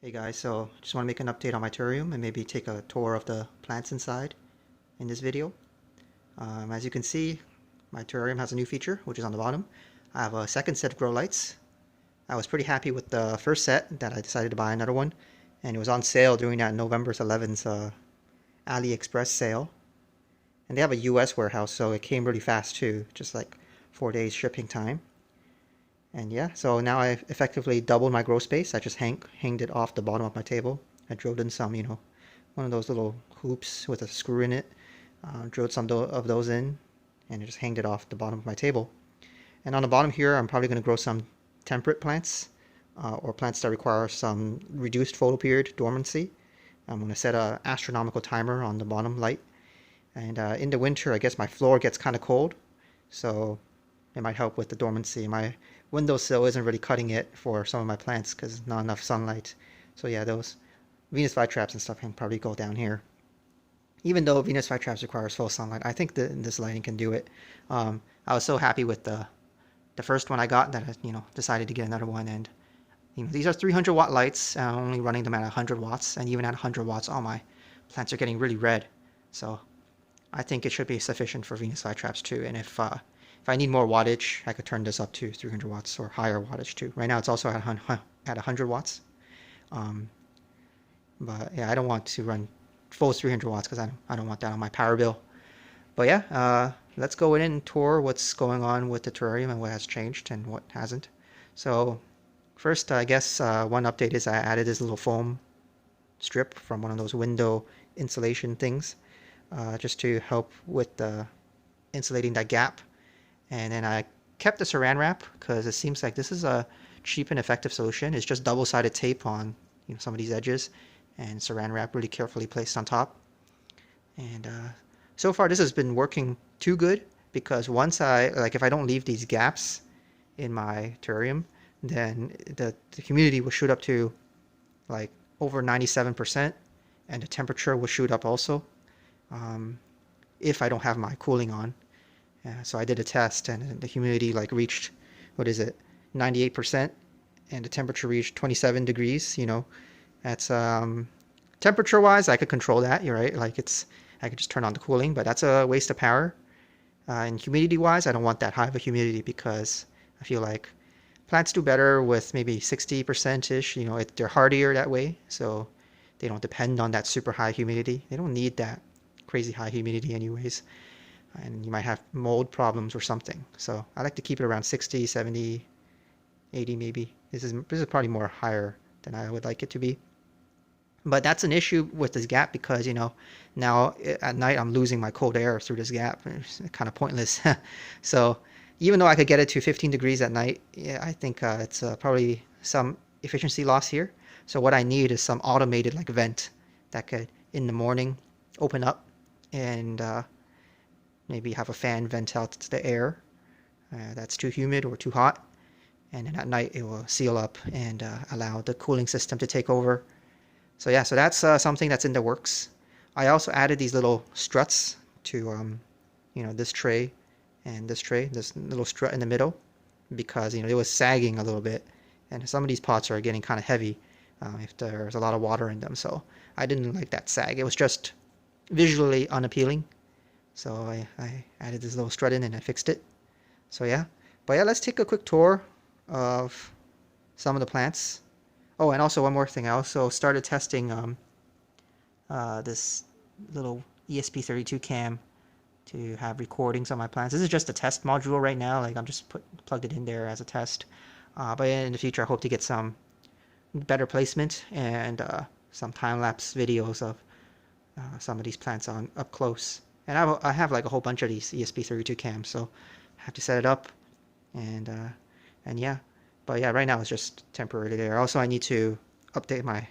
Hey guys, so just want to make an update on my terrarium and maybe take a tour of the plants inside in this video. As you can see, my terrarium has a new feature, which is on the bottom. I have a second set of grow lights. I was pretty happy with the first set that I decided to buy another one, and it was on sale during that November 11th AliExpress sale. And they have a US warehouse, so it came really fast too, just like 4 days shipping time. And yeah, so now I effectively doubled my grow space. I just hanged it off the bottom of my table. I drilled in some, one of those little hoops with a screw in it. Drilled some of those in and just hanged it off the bottom of my table. And on the bottom here, I'm probably going to grow some temperate plants or plants that require some reduced photoperiod dormancy. I'm going to set an astronomical timer on the bottom light. And in the winter, I guess my floor gets kind of cold, so it might help with the dormancy. My windowsill isn't really cutting it for some of my plants because not enough sunlight. So yeah, those Venus flytraps and stuff can probably go down here. Even though Venus flytraps requires full sunlight, I think this lighting can do it. I was so happy with the first one I got that I decided to get another one. And these are 300-watt lights. I'm only running them at 100 watts, and even at 100 watts, all my plants are getting really red. So I think it should be sufficient for Venus flytraps too. And if I need more wattage, I could turn this up to 300 watts or higher wattage too. Right now it's also at 100 watts. But yeah, I don't want to run full 300 watts because I don't want that on my power bill. But yeah, let's go in and tour what's going on with the terrarium and what has changed and what hasn't. So first, I guess one update is I added this little foam strip from one of those window insulation things just to help with insulating that gap. And then I kept the saran wrap because it seems like this is a cheap and effective solution. It's just double-sided tape on some of these edges and saran wrap really carefully placed on top. And so far this has been working too good because once if I don't leave these gaps in my terrarium, then the humidity will shoot up to like over 97% and the temperature will shoot up also if I don't have my cooling on. So I did a test and the humidity reached, 98%, and the temperature reached 27 degrees. That's temperature wise, I could control that. You're right. I could just turn on the cooling, but that's a waste of power. And humidity wise, I don't want that high of a humidity because I feel like plants do better with maybe 60%-ish. They're hardier that way, so they don't depend on that super high humidity. They don't need that crazy high humidity anyways. And you might have mold problems or something. So I like to keep it around 60, 70, 80 maybe. This is probably more higher than I would like it to be. But that's an issue with this gap because, now at night I'm losing my cold air through this gap. It's kind of pointless. So even though I could get it to 15 degrees at night, yeah, I think it's probably some efficiency loss here. So what I need is some automated vent that could, in the morning, open up and maybe have a fan vent out the air that's too humid or too hot, and then at night it will seal up and allow the cooling system to take over. So yeah, so that's something that's in the works. I also added these little struts to this tray and this little strut in the middle because it was sagging a little bit, and some of these pots are getting kind of heavy if there's a lot of water in them. So I didn't like that sag. It was just visually unappealing. So I added this little strut in and I fixed it. So yeah. But yeah, let's take a quick tour of some of the plants. Oh, and also one more thing. I also started testing this little ESP32 cam to have recordings on my plants. This is just a test module right now. I'm just plugged it in there as a test. But in the future, I hope to get some better placement and some time-lapse videos of some of these plants on up close. And I have a whole bunch of these ESP32 cams, so I have to set it up, and yeah. But yeah, right now it's just temporarily there. Also, I need to update my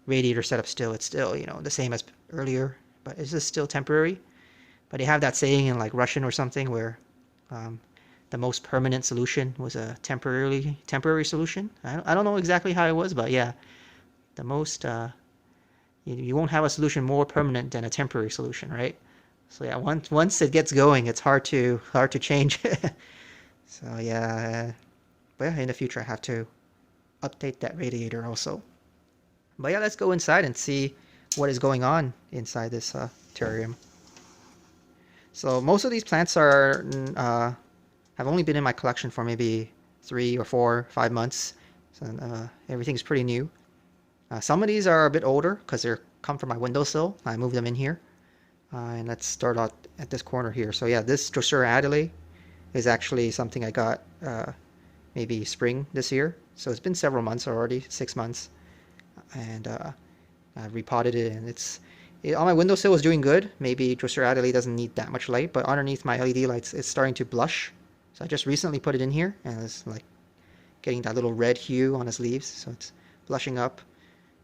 radiator setup still. It's still, the same as earlier, but it's just still temporary. But they have that saying in Russian or something where the most permanent solution was a temporary solution. I don't know exactly how it was, but yeah, the most you won't have a solution more permanent than a temporary solution, right? So yeah, once it gets going, it's hard to change. So yeah, but yeah, in the future I have to update that radiator also. But yeah, let's go inside and see what is going on inside this terrarium. So most of these plants are have only been in my collection for maybe 3 or 4, 5 months. So everything's pretty new. Some of these are a bit older because they're come from my windowsill. I moved them in here. And let's start out at this corner here. So yeah, this Drosera Adelaide is actually something I got maybe spring this year. So it's been several months already, 6 months. And I repotted it, and on my windowsill is doing good. Maybe Drosera Adelaide doesn't need that much light, but underneath my LED lights, it's starting to blush. So I just recently put it in here, and it's like getting that little red hue on its leaves. So it's blushing up.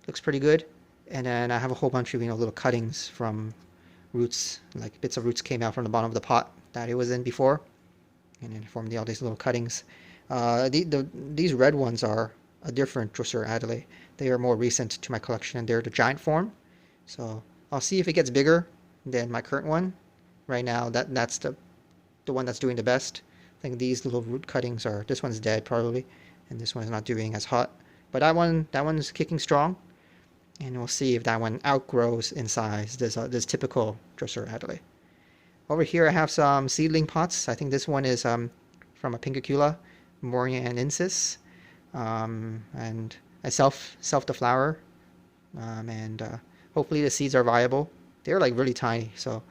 Looks pretty good. And then I have a whole bunch of little cuttings from roots, like bits of roots came out from the bottom of the pot that it was in before, and then formed all these little cuttings. These red ones are a different Drosera Adelaide. They are more recent to my collection, and they're the giant form. So I'll see if it gets bigger than my current one. Right now, that's the one that's doing the best. I think these little root cuttings are, this one's dead probably, and this one's not doing as hot. But that one's kicking strong, and we'll see if that one outgrows in size this typical Drosera Adelaide. Over here I have some seedling pots. I think this one is from a Pincacula, Morianensis, and I self the flower, and hopefully the seeds are viable. They're like really tiny, so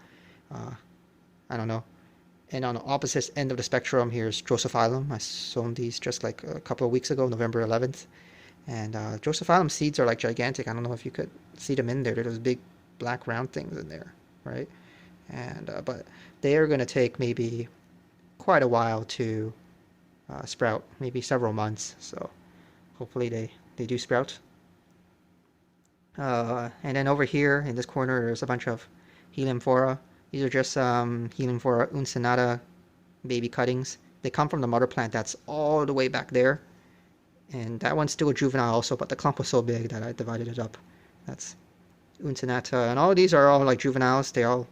I don't know. And on the opposite end of the spectrum, here's Drosophilum. I sown these just like a couple of weeks ago, November 11th. And Drosophilum seeds are like gigantic. I don't know if you could see them in there. They're those big black round things in there, right? And but they are going to take maybe quite a while to sprout, maybe several months. So hopefully they do sprout. And then over here in this corner, there's a bunch of Heliamphora. These are just Heliamphora uncinata baby cuttings. They come from the mother plant that's all the way back there. And that one's still a juvenile also, but the clump was so big that I divided it up. That's uncinata. And all of these are all like juveniles. They all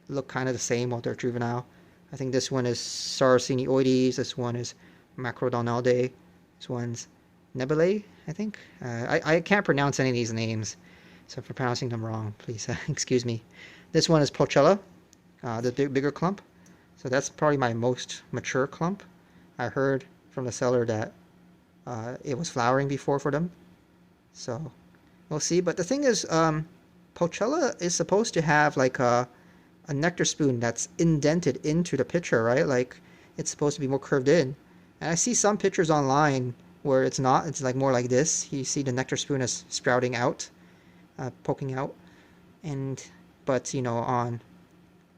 look kind of the same while they're juvenile. I think this one is Sarracenoides. This one is Macrodonalde. This one's Nebulae, I think. I can't pronounce any of these names, so if I'm pronouncing them wrong, please excuse me. This one is Pochella, the bigger clump. So that's probably my most mature clump. I heard from the seller that it was flowering before for them. So we'll see. But the thing is, Pochella is supposed to have like a nectar spoon that's indented into the pitcher, right? Like it's supposed to be more curved in. And I see some pictures online where it's not. It's like more like this. You see the nectar spoon is sprouting out, poking out. But on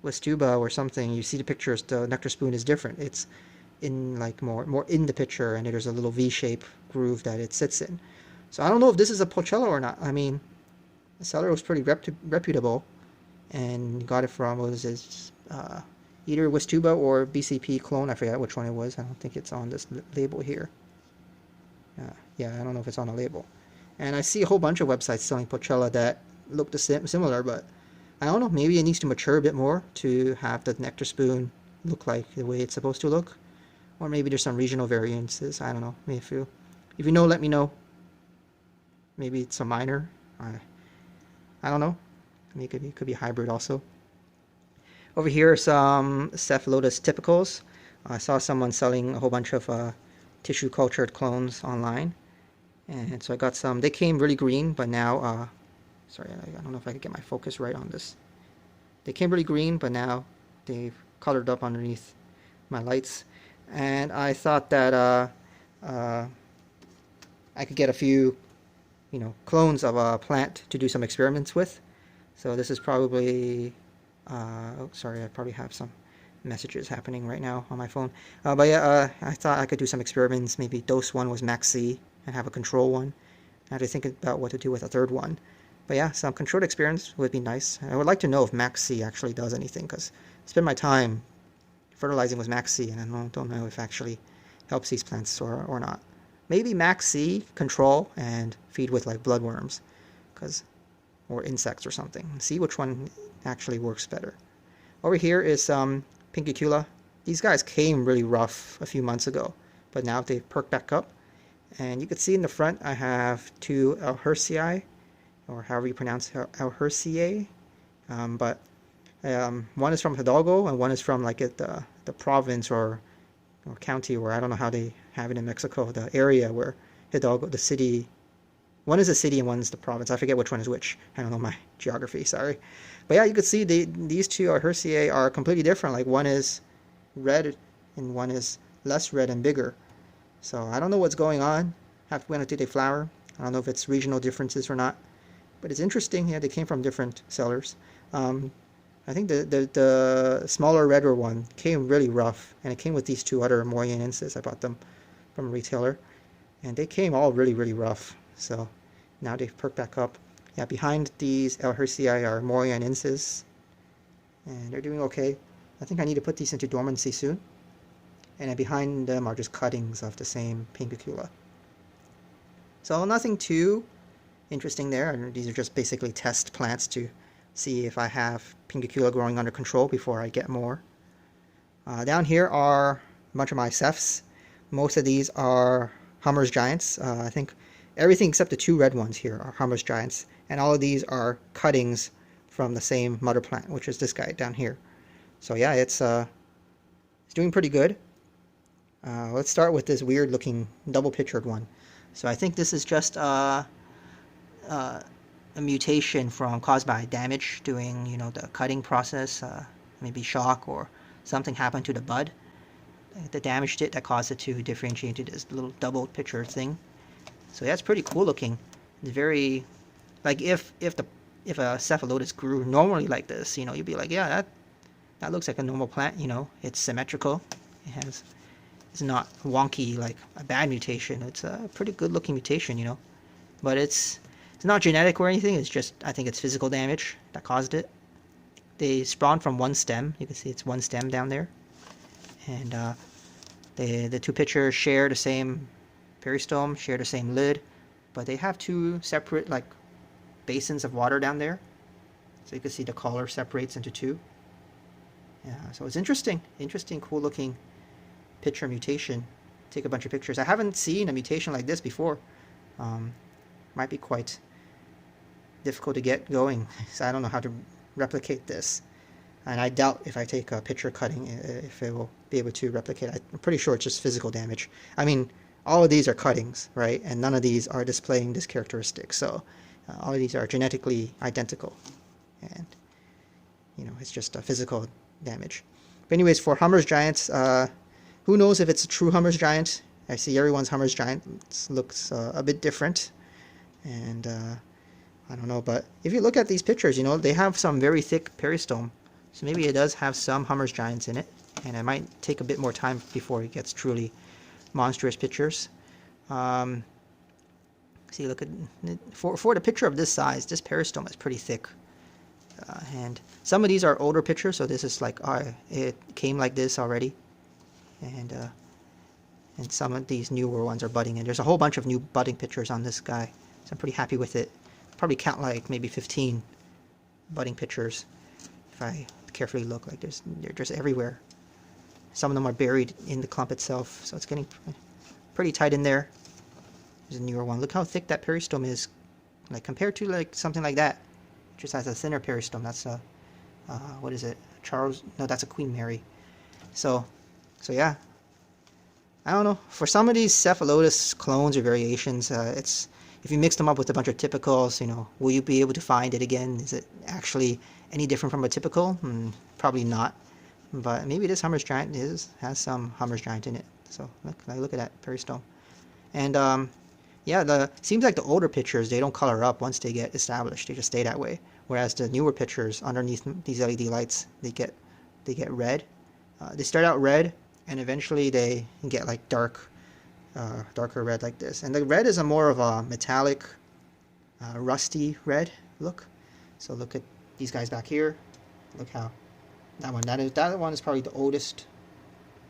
Westuba or something, you see the pictures, the nectar spoon is different. It's in like more in the picture, and there's a little V-shape groove that it sits in. So I don't know if this is a Pochella or not. I mean, the seller was pretty reputable, and got it from, what was this, either Westuba or BCP clone. I forget which one it was. I don't think it's on this label here. Yeah, I don't know if it's on a label. And I see a whole bunch of websites selling Pochella that look similar, but I don't know. Maybe it needs to mature a bit more to have the nectar spoon look like the way it's supposed to look. Or maybe there's some regional variances. I don't know. If you know, let me know. Maybe it's a minor. I don't know. I mean, it could be hybrid also. Over here are some Cephalotus typicals. I saw someone selling a whole bunch of tissue cultured clones online, and so I got some. They came really green, but now, sorry, I don't know if I could get my focus right on this. They came really green, but now they've colored up underneath my lights. And I thought that I could get a few, clones of a plant to do some experiments with. So this is probably, oh, sorry, I probably have some messages happening right now on my phone. But yeah, I thought I could do some experiments. Maybe dose one was max C and have a control one. I had to think about what to do with a third one. But yeah, some controlled experiments would be nice. I would like to know if max C actually does anything, because I spend my time fertilizing with max C, and I don't know if it actually helps these plants or not. Maybe max C, control, and feed with like bloodworms, or insects or something. See which one actually works better. Over here is Pincacula. These guys came really rough a few months ago, but now they've perked back up. And you can see in the front I have two Alhersii. or however you pronounce Alherciae. But one is from Hidalgo and one is from like the province or county, or I don't know how they have it in Mexico, the area where Hidalgo, the city, one is a city and one's the province. I forget which one is which. I don't know my geography, sorry. But yeah, you can see these two Alherciae are completely different. Like one is red and one is less red and bigger. So I don't know what's going on. When do they flower? I don't know if it's regional differences or not. But it's interesting. Yeah, they came from different sellers. I think the smaller, redder one came really rough, and it came with these two other Moyenenses. I bought them from a retailer, and they came all really, really rough. So now they've perked back up. Yeah, behind these Alherciae are Moyenenses, and they're doing okay. I think I need to put these into dormancy soon. And then behind them are just cuttings of the same Pincacula. So nothing too interesting there. And these are just basically test plants to see if I have Pincacula growing under control before I get more. Down here are a bunch of my Cephs. Most of these are Hummer's Giants. I think everything except the two red ones here are Hummer's Giants. And all of these are cuttings from the same mother plant, which is this guy down here. So yeah, it's doing pretty good. Let's start with this weird looking double pictured one. So I think this is just a mutation caused by damage during the cutting process, maybe shock or something happened to the bud that damaged it, that caused it to differentiate into this little double picture thing. So yeah, it's pretty cool looking. It's very, like if a Cephalotus grew normally like this, you'd be like, yeah, that looks like a normal plant. It's symmetrical. It's not wonky like a bad mutation. It's a pretty good looking mutation, but it's not genetic or anything. It's just, I think it's physical damage that caused it. They spawn from one stem. You can see it's one stem down there. And the two pitchers share the same peristome, share the same lid, but they have two separate like basins of water down there. So you can see the collar separates into two. Yeah, so it's interesting, cool looking picture mutation. Take a bunch of pictures. I haven't seen a mutation like this before. Might be quite difficult to get going, so I don't know how to replicate this, and I doubt if I take a picture cutting if it will be able to replicate. I'm pretty sure it's just physical damage. I mean, all of these are cuttings, right, and none of these are displaying this characteristic, so all of these are genetically identical, and it's just a physical damage. But anyways, for Hummer's Giants, who knows if it's a true Hummer's Giant. I see everyone's Hummer's Giant looks a bit different, and I don't know, but if you look at these pictures, they have some very thick peristome, so maybe it does have some Hummer's Giants in it, and it might take a bit more time before it gets truly monstrous pictures. See, look at for the picture of this size, this peristome is pretty thick, and some of these are older pictures, so this is like it came like this already, and some of these newer ones are budding, and there's a whole bunch of new budding pictures on this guy, so I'm pretty happy with it. Probably count like maybe 15 budding pictures if I carefully look. Like they're just everywhere. Some of them are buried in the clump itself, so it's getting pretty tight in there. There's a newer one. Look how thick that peristome is, like compared to like something like that. It just has a thinner peristome. That's a what is it? Charles? No, that's a Queen Mary. So yeah. I don't know. For some of these Cephalotus clones or variations, if you mix them up with a bunch of typicals, will you be able to find it again? Is it actually any different from a typical? Probably not. But maybe this Hummer's Giant has some Hummer's Giant in it. So look at that peristome. And yeah, seems like the older pictures, they don't color up once they get established. They just stay that way. Whereas the newer pictures underneath these LED lights, they get red. They start out red, and eventually they get like darker red like this. And the red is more of a metallic, rusty red look. So look at these guys back here. Look how that one is probably the oldest,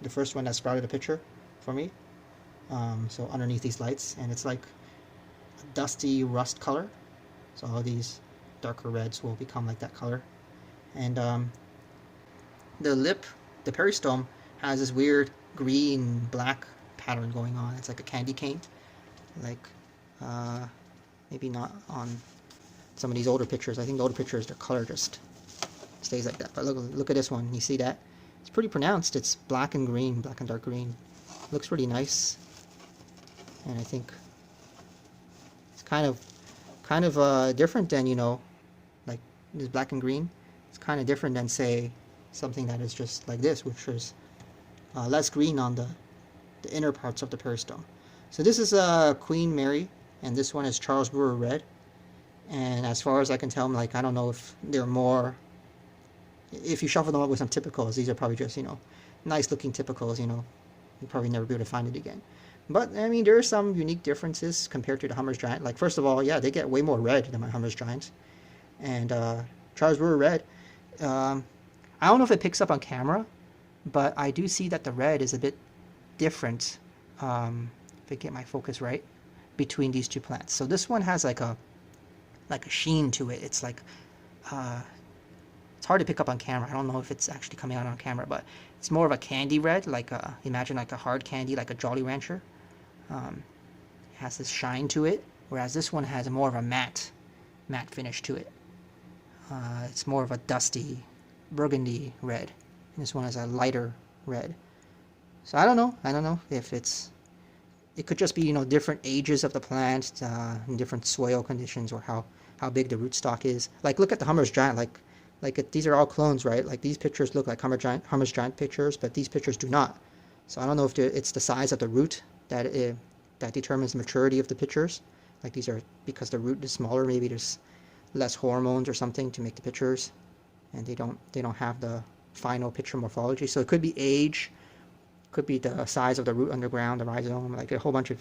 the first one that sprouted a picture for me. So underneath these lights, and it's like a dusty rust color. So all these darker reds will become like that color. And the peristome has this weird green black pattern going on. It's like a candy cane, like maybe not on some of these older pictures. I think the older pictures, their color just stays like that. But look at this one. You see that? It's pretty pronounced. It's black and green, black and dark green. Looks really nice. And I think it's kind of different than, you know, like this black and green. It's kind of different than, say, something that is just like this, which is less green on the inner parts of the peristome. So this is Queen Mary, and this one is Charles Brewer Red. And as far as I can tell, like, I don't know if they're more, if you shuffle them up with some typicals, these are probably just, you know, nice looking typicals, you know, you'll probably never be able to find it again. But, I mean, there are some unique differences compared to the Hummer's Giant. Like, first of all, yeah, they get way more red than my Hummer's Giant. And Charles Brewer Red, I don't know if it picks up on camera, but I do see that the red is a bit different, if I get my focus right, between these two plants. So this one has like a sheen to it. It's like, it's hard to pick up on camera. I don't know if it's actually coming out on camera, but it's more of a candy red, like imagine like a hard candy, like a Jolly Rancher. It has this shine to it, whereas this one has more of a matte finish to it. It's more of a dusty burgundy red, and this one has a lighter red. So I don't know if it could just be, you know, different ages of the plant, and different soil conditions, or how big the rootstock is. Like, look at the Hummer's Giant. These are all clones, right? Like, these pictures look like Hummer's Giant pictures, but these pictures do not. So I don't know if it's the size of the root that determines the maturity of the pictures. Like, these are, because the root is smaller, maybe there's less hormones or something to make the pictures, and they don't have the final picture morphology. So it could be age, could be the size of the root underground, the rhizome, like a whole bunch of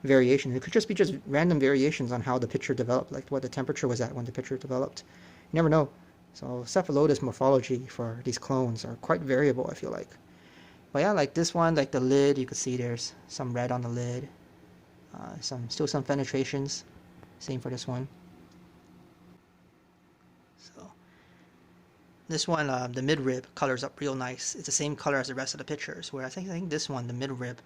variations. It could just be random variations on how the picture developed, like what the temperature was at when the picture developed. You never know. So Cephalotus morphology for these clones are quite variable, I feel like. But yeah, like this one, like the lid, you can see there's some red on the lid. Still some penetrations. Same for this one. So this one, the midrib colors up real nice. It's the same color as the rest of the pictures. Where I think this one, the midrib,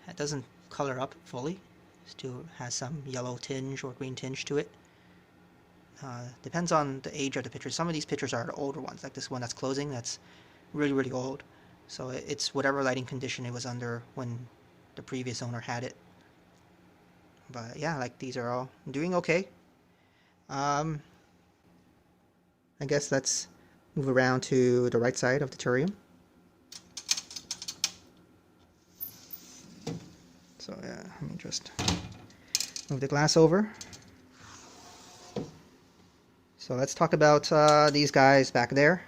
it doesn't color up fully. Still has some yellow tinge or green tinge to it. Depends on the age of the pictures. Some of these pictures are the older ones, like this one that's closing. That's really, really old. So it's whatever lighting condition it was under when the previous owner had it. But yeah, like these are all doing okay. I guess let's move around to the right side of the terrarium. So yeah, let me just move the glass over. So let's talk about these guys back there.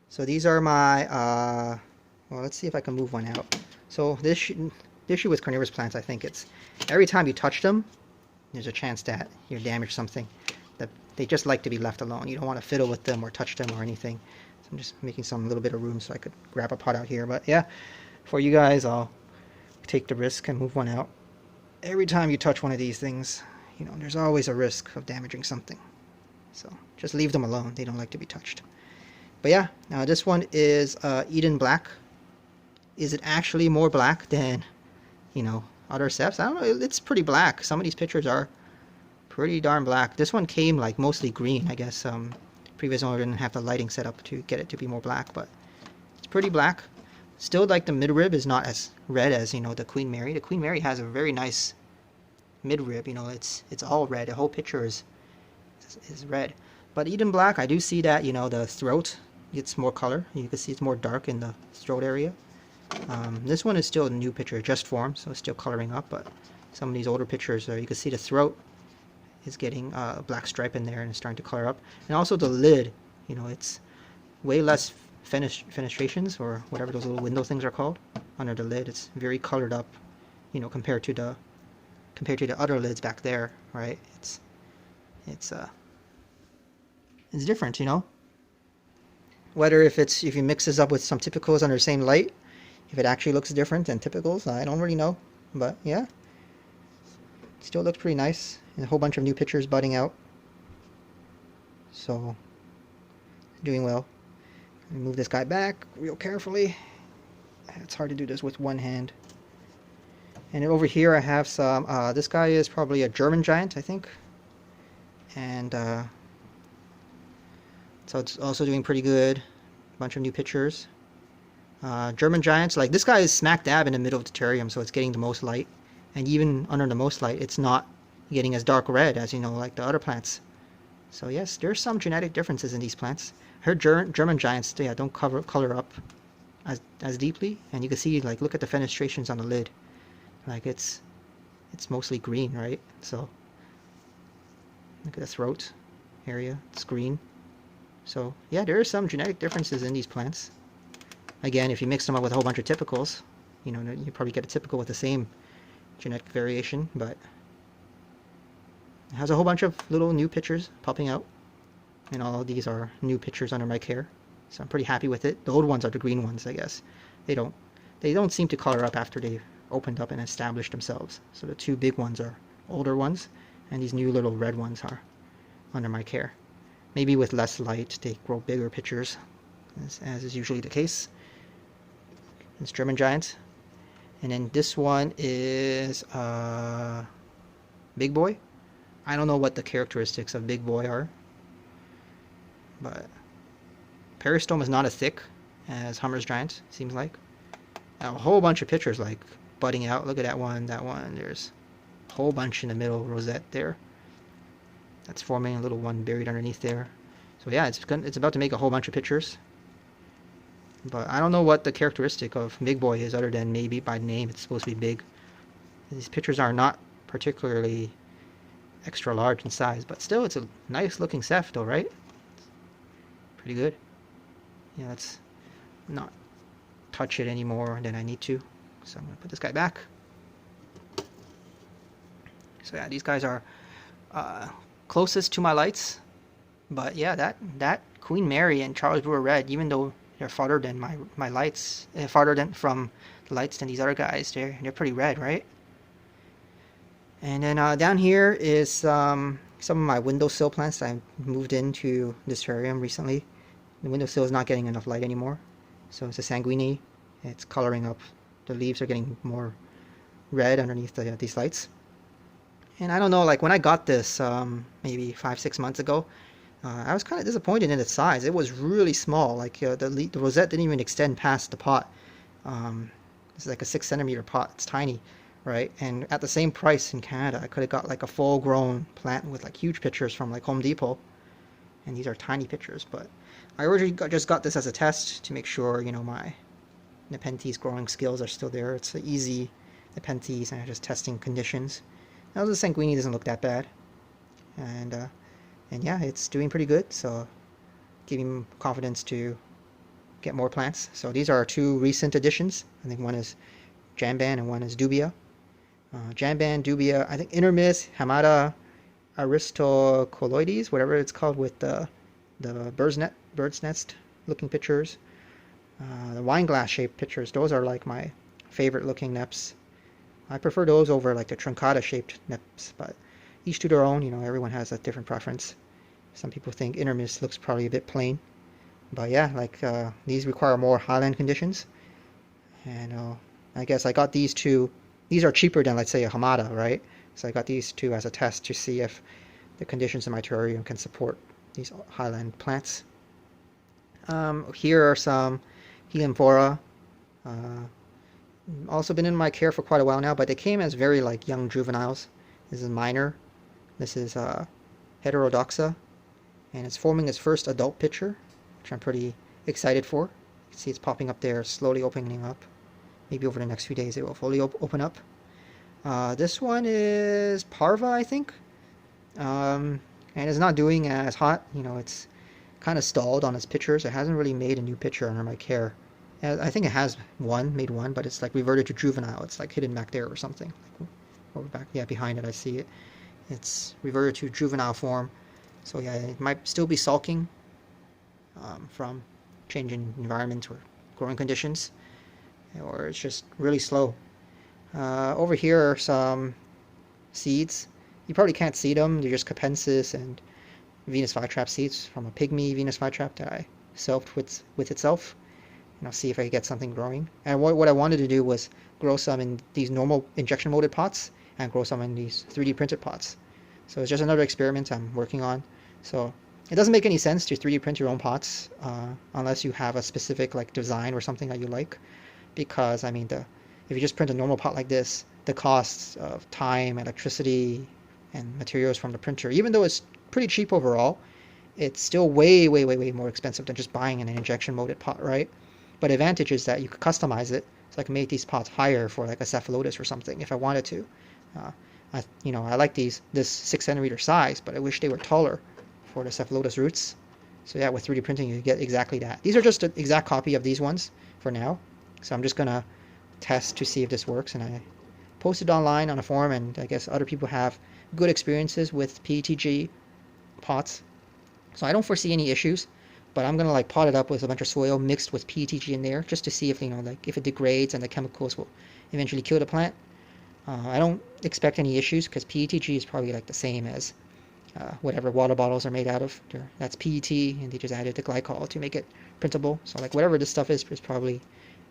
So these are my, well, let's see if I can move one out. So the issue with carnivorous plants, I think it's every time you touch them, there's a chance that you damage something. That they just like to be left alone. You don't want to fiddle with them or touch them or anything. So I'm just making some little bit of room so I could grab a pot out here. But yeah, for you guys, I'll take the risk and move one out. Every time you touch one of these things, you know, there's always a risk of damaging something. So just leave them alone. They don't like to be touched. But yeah, now this one is Eden Black. Is it actually more black than, you know, other cephs? I don't know. It's pretty black. Some of these pictures are pretty darn black. This one came like mostly green. I guess previous owner didn't have the lighting set up to get it to be more black, but it's pretty black. Still, like, the midrib is not as red as, you know, the Queen Mary. The Queen Mary has a very nice midrib. You know, it's all red. The whole picture is red. But Eden Black, I do see that, you know, the throat gets more color. You can see it's more dark in the throat area. This one is still a new picture, just formed, so it's still coloring up. But some of these older pictures, you can see the throat is getting a black stripe in there and it's starting to color up. And also the lid, you know, it's way less fenestrations, or whatever those little window things are called, under the lid. It's very colored up, you know, compared to the other lids back there, right? It's different, you know. Whether if you mix this up with some typicals under the same light, if it actually looks different than typicals, I don't really know. But yeah, it still looks pretty nice. And a whole bunch of new pictures budding out. So, doing well. Move this guy back real carefully. It's hard to do this with one hand. And over here I have some, this guy is probably a German giant, I think. And so it's also doing pretty good. Bunch of new pictures. German giants, like this guy is smack dab in the middle of the terrarium, so it's getting the most light. And even under the most light, it's not getting as dark red as, like the other plants. So yes, there's some genetic differences in these plants. I heard German giants, yeah, don't color up as deeply, and you can see, like, look at the fenestrations on the lid. Like it's mostly green, right? So look at the throat area, it's green. So yeah, there are some genetic differences in these plants. Again, if you mix them up with a whole bunch of typicals, you probably get a typical with the same genetic variation, but it has a whole bunch of little new pictures popping out, and all of these are new pictures under my care, so I'm pretty happy with it. The old ones are the green ones, I guess. They don't seem to color up after they've opened up and established themselves. So the two big ones are older ones, and these new little red ones are under my care. Maybe with less light, they grow bigger pictures, as is usually the case. It's German giant. And then this one is Big Boy. I don't know what the characteristics of Big Boy are, but peristome is not as thick as Hummer's giant, seems like. A whole bunch of pictures like budding out. Look at that one, that one. There's a whole bunch in the middle rosette there. That's forming a little one buried underneath there. So yeah, it's about to make a whole bunch of pictures. But I don't know what the characteristic of Big Boy is, other than maybe by name it's supposed to be big. These pictures are not particularly extra large in size, but still it's a nice looking ceph though, right? Pretty good. Yeah, let's not touch it any more than I need to. So I'm going to put this guy back. So yeah, these guys are closest to my lights. But yeah, that Queen Mary and Charles Brewer Red, even though they're farther than my lights, farther than from the lights than these other guys, they're pretty red, right? And then down here is some of my windowsill plants that I moved into this terrarium recently. The windowsill is not getting enough light anymore, so it's a sanguine. It's coloring up. The leaves are getting more red underneath these lights. And I don't know, like when I got this maybe 5-6 months ago, I was kind of disappointed in its size. It was really small. Like the rosette didn't even extend past the pot. This is like a 6 centimeter pot. It's tiny, right? And at the same price in Canada, I could have got like a full-grown plant with like huge pictures from like Home Depot. And these are tiny pictures, but I originally just got this as a test to make sure, my Nepenthes growing skills are still there. It's an easy Nepenthes, and I'm just testing conditions. Now the sanguine doesn't look that bad, and yeah, it's doing pretty good. So giving me confidence to get more plants. So these are our two recent additions. I think one is Jamban and one is Dubia. Jamban, Dubia, I think Intermis, Hamada, Aristocoloides, whatever it's called, with the bird's nest looking pictures. The wine glass shaped pictures, those are like my favorite looking neps. I prefer those over like the truncata shaped neps, but each to their own. Everyone has a different preference. Some people think Intermis looks probably a bit plain, but yeah, like these require more highland conditions. And I guess I got these two. These are cheaper than, let's say, a Hamada, right? So I got these two as a test to see if the conditions in my terrarium can support these highland plants. Here are some Heliamphora. Also been in my care for quite a while now, but they came as very like young juveniles. This is minor. This is Heterodoxa, and it's forming its first adult picture, which I'm pretty excited for. You can see it's popping up there, slowly opening up. Maybe over the next few days it will fully open up. This one is Parva, I think, and it's not doing as hot. It's kind of stalled on its pictures. It hasn't really made a new picture under my care. I think it has made one, but it's like reverted to juvenile. It's like hidden back there or something. Over back, yeah, behind it, I see it. It's reverted to juvenile form. So yeah, it might still be sulking from changing environment or growing conditions, or it's just really slow. Over here are some seeds. You probably can't see them. They're just Capensis and Venus flytrap seeds from a pygmy Venus flytrap that I selfed with itself. And I'll see if I can get something growing. And what I wanted to do was grow some in these normal injection molded pots and grow some in these 3D printed pots. So it's just another experiment I'm working on. So it doesn't make any sense to 3D print your own pots unless you have a specific like design or something that you like. Because I mean, if you just print a normal pot like this, the costs of time, electricity, and materials from the printer, even though it's pretty cheap overall, it's still way, way, way, way more expensive than just buying an injection molded pot, right? But advantage is that you could customize it, so I can make these pots higher for like a Cephalotus or something if I wanted to. I like this 6 centimeter size, but I wish they were taller for the Cephalotus roots. So yeah, with 3D printing, you get exactly that. These are just an exact copy of these ones for now. So I'm just gonna test to see if this works, and I posted online on a forum, and I guess other people have good experiences with PETG pots. So I don't foresee any issues, but I'm gonna like pot it up with a bunch of soil mixed with PETG in there just to see if if it degrades and the chemicals will eventually kill the plant. I don't expect any issues because PETG is probably like the same as whatever water bottles are made out of. That's PET, and they just added the glycol to make it printable. So like whatever this stuff is probably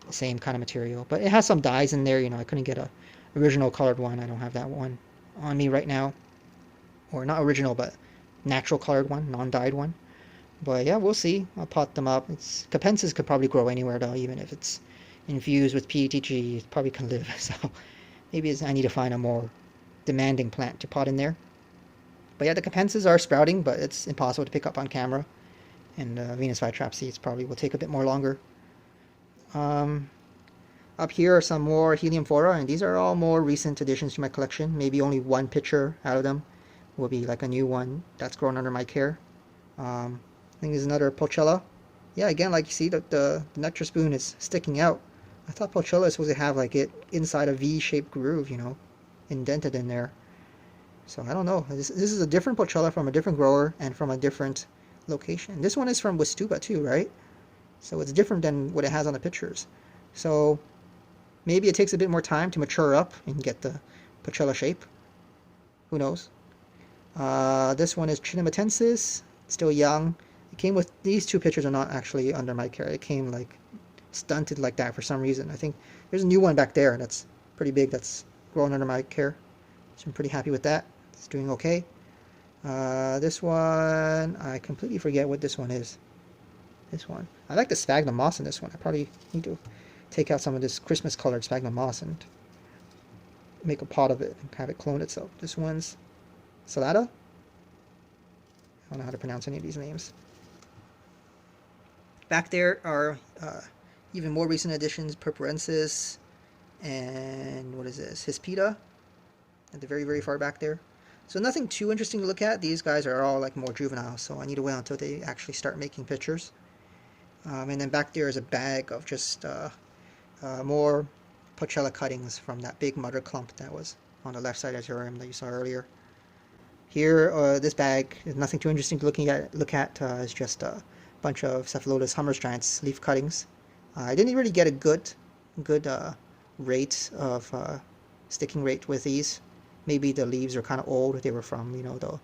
the same kind of material. But it has some dyes in there. I couldn't get a original colored one. I don't have that one on me right now, or not original, but natural colored one, non-dyed one. But yeah, we'll see. I'll pot them up. Nepenthes could probably grow anywhere though, even if it's infused with PETG, it probably can live. So maybe I need to find a more demanding plant to pot in there. But yeah, the Nepenthes are sprouting, but it's impossible to pick up on camera. And Venus flytrap seeds probably will take a bit more longer. Up here are some more Heliamphora, and these are all more recent additions to my collection. Maybe only one picture out of them will be like a new one that's grown under my care. I think there's another Pochella. Yeah, again, like you see, the nectar spoon is sticking out. I thought Pochella is supposed to have like it inside a V-shaped groove, indented in there. So I don't know. This is a different Pochella from a different grower and from a different location. This one is from Westuba too, right? So it's different than what it has on the pictures. So maybe it takes a bit more time to mature up and get the Pochella shape. Who knows? This one is Chinamatensis, still young. It came with, these two pictures are not actually under my care. It came like stunted like that for some reason. I think there's a new one back there that's pretty big that's growing under my care. So I'm pretty happy with that. It's doing okay. This one, I completely forget what this one is. This one. I like the sphagnum moss in this one. I probably need to take out some of this Christmas colored sphagnum moss and make a pot of it and have it clone itself. This one's Salata. I don't know how to pronounce any of these names. Back there are even more recent additions, Purpurensis, and what is this? Hispida, at the very, very far back there. So nothing too interesting to look at. These guys are all like more juvenile, so I need to wait until they actually start making pictures. And then back there is a bag of just more Pochella cuttings from that big mother clump that was on the left side of the terrarium that you saw earlier. Here, this bag is nothing too interesting to look at. It's just a bunch of Cephalotus Hummerstrands leaf cuttings. I didn't really get a good rate of sticking rate with these. Maybe the leaves are kind of old. They were from the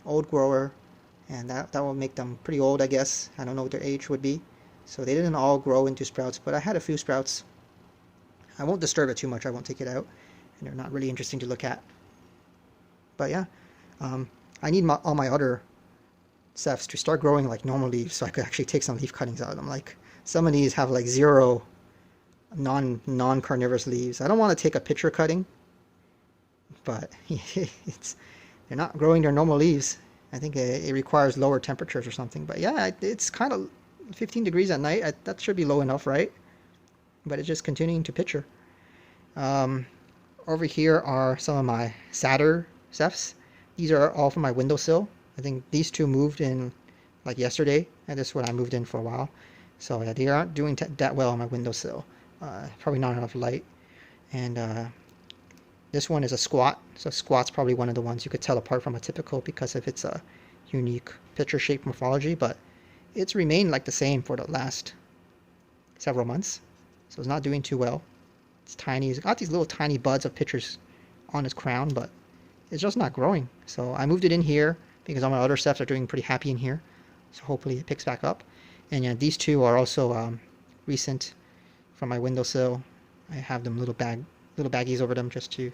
old grower, and that will make them pretty old, I guess. I don't know what their age would be. So they didn't all grow into sprouts, but I had a few sprouts. I won't disturb it too much. I won't take it out, and they're not really interesting to look at. But yeah, I need all my other cephs to start growing like normal leaves, so I could actually take some leaf cuttings out of them. Like some of these have like 0 non-carnivorous leaves. I don't want to take a picture cutting, but they're not growing their normal leaves. I think it requires lower temperatures or something. But yeah, it's kind of 15 degrees at night. That should be low enough, right? But it's just continuing to picture. Over here are some of my sadder cephs. These are all from my windowsill. I think these two moved in like yesterday, and this is what I moved in for a while. So yeah, they aren't doing that well on my windowsill. Probably not enough light. And this one is a squat. So squat's probably one of the ones you could tell apart from a typical because of its unique picture shape morphology, but it's remained like the same for the last several months. So it's not doing too well. It's tiny. It's got these little tiny buds of pictures on its crown, but it's just not growing. So I moved it in here because all my other cephs are doing pretty happy in here. So hopefully it picks back up. And yeah, these two are also recent from my windowsill. I have them little baggies over them just to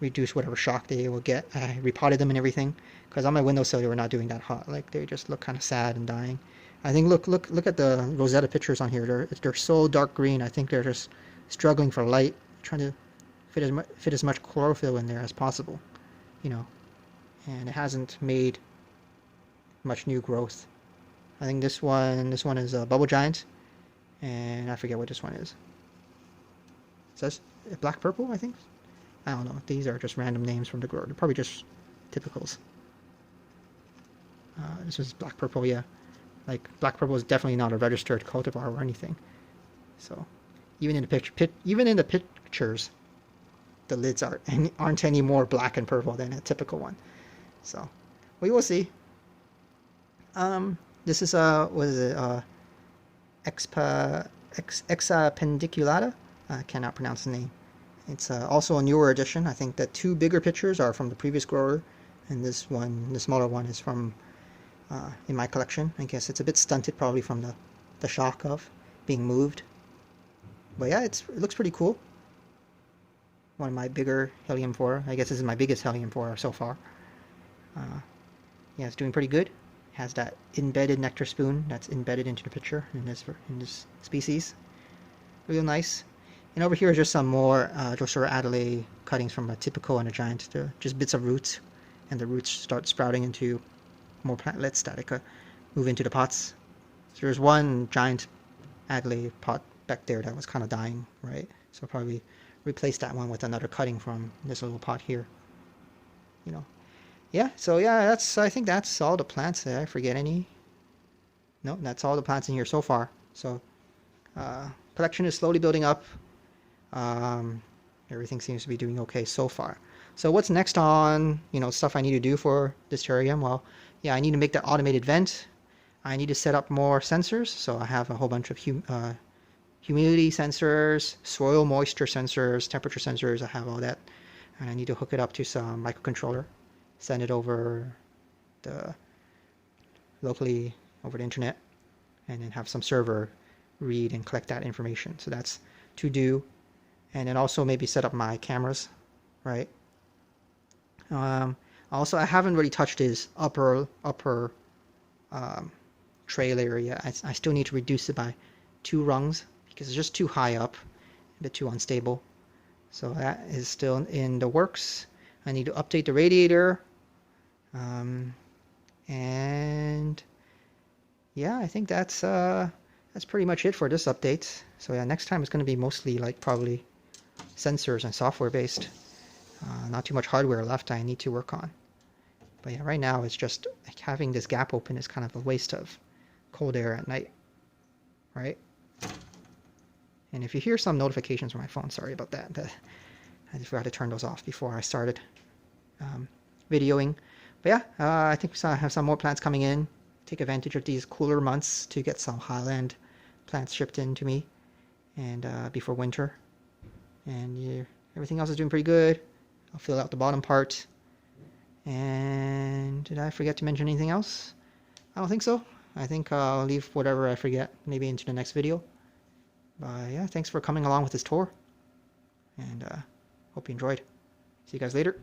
reduce whatever shock they will get. I repotted them and everything because on my windowsill they were not doing that hot. Like they just look kind of sad and dying. I think look at the Rosetta pictures on here. They're so dark green. I think they're just struggling for light, trying to fit as much chlorophyll in there as possible, you know. And it hasn't made much new growth. I think this one is a Bubble Giant, and I forget what this one is. It says black purple, I think. I don't know. These are just random names from the grower. They're probably just typicals. This was black purple, yeah. Like black purple is definitely not a registered cultivar or anything. So even in the pictures, the lids aren't any more black and purple than a typical one. So we will see. This is what is it? Exapendiculata. I cannot pronounce the name. It's also a newer edition. I think the two bigger pictures are from the previous grower, and this one, the smaller one, is from in my collection. I guess it's a bit stunted, probably from the shock of being moved. But yeah, it looks pretty cool. One of my bigger Heliamphora. I guess this is my biggest Heliamphora so far. Yeah, it's doing pretty good. It has that embedded nectar spoon that's embedded into the picture in this species. Real nice. And over here is just some more Drosera adelaide cuttings from a typical and a giant. They're just bits of roots, and the roots start sprouting into more plantlets that move into the pots. So there's one giant adelaide pot back there that was kind of dying, right? So I'll probably replace that one with another cutting from this little pot here. You know, yeah. So yeah, I think that's all the plants. Did I forget any? No, that's all the plants in here so far. So collection is slowly building up. Everything seems to be doing okay so far. So what's next on, stuff I need to do for this terrarium? Well, yeah, I need to make that automated vent. I need to set up more sensors. So I have a whole bunch of humidity sensors, soil moisture sensors, temperature sensors. I have all that. And I need to hook it up to some microcontroller, send it locally over the internet, and then have some server read and collect that information. So that's to do. And then also maybe set up my cameras, right? Also, I haven't really touched his upper tray layer yet. I still need to reduce it by 2 rungs because it's just too high up, a bit too unstable. So that is still in the works. I need to update the radiator. And yeah, I think that's pretty much it for this update. So yeah, next time it's going to be mostly like probably sensors and software based. Not too much hardware left I need to work on. But yeah, right now it's just like having this gap open is kind of a waste of cold air at night, right? And if you hear some notifications from my phone, sorry about that. I just forgot to turn those off before I started videoing. But yeah, I think I have some more plants coming in. Take advantage of these cooler months to get some Highland plants shipped in to me, and before winter. And yeah, everything else is doing pretty good. I'll fill out the bottom part. And did I forget to mention anything else? I don't think so. I think I'll leave whatever I forget maybe into the next video. But yeah, thanks for coming along with this tour, and hope you enjoyed. See you guys later.